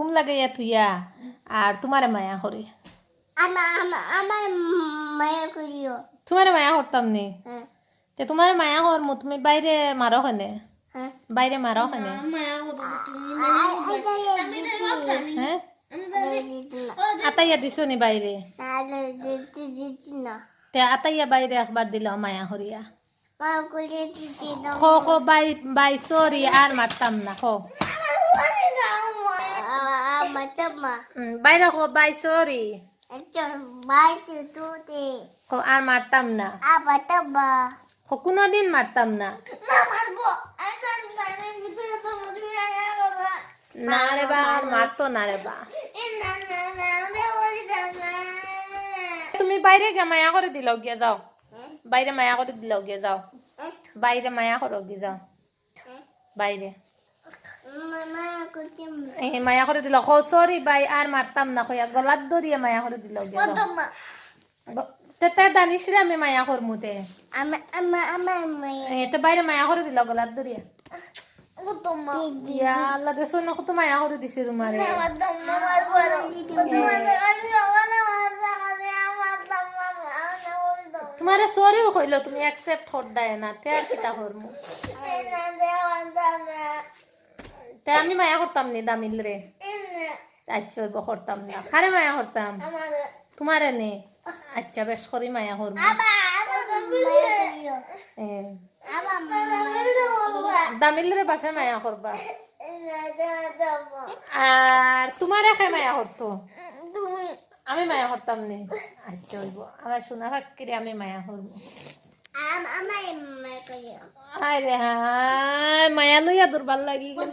ঘুম লাগাইয়া থুইয়া আর তোমারে মায়া করি আমার মায়া করিও তোমারে মায়া করতাম নি হ্যাঁ তে তোমারে মায়া করমু তুমি বাইরে মারো কেনে হ্যাঁ বাইরে মারো কেনে মায়া করবো তুমি হ্যাঁ আতাইয়া দিছো নি বাইরে না তে আতাইয়া বাইরে একবার দিল মায়া হরিয়া মা করে দিতে দাও kho kho bye bye sorry আর মারতাম না খো মাতামা বাইরে খো বাই সরি একটা বাইতে তুতে খো আর মারতাম না আবাতাবা খো কোনোদিন মারতাম না মা মারবো না রে বা আর মারতো না রে বা তুমি বাইরে গিয়ে মায়া করে দিল গিয়ে যাও বাইরে মায়া করে দিল গিয়ে যাও বাইরে মায়া করো গিয়ে যাও বাইরে মায়া করে দিল খো সরি বাই আর মারতাম না খোয়া গলাত ধরিয়ে মায়া করে দিল গিয়ে যাও তে দানিস রে আমি মায়া করমুতে তো বাইরে মায়া করে দিল গলাত ধরিয়ে ইয়া আল্লাহ দেশ না কত মায়া করে দিছে তোমারে তোমারে সরিও কইলো তুমি অ্যাকসেপ্ট করদায় না তে আর কিতা করমু তে আমি মায়া করতাম নি দামিল রে আচ্ছা ওই করতাম না খারে মায়া করতাম তোমারে নে আচ্ছা বেশ করি মায়া করমু দামিল রে বাপে মায়া করবা আর তোমারে খে মায়া করতো আমি মায়া করতাম নি আচ্ছা হইব আমার সোনা ফাঁকিরে আমি মায়া করবো আরে হ্যাঁ মায়া লইয়া দুর্বল লাগি গেল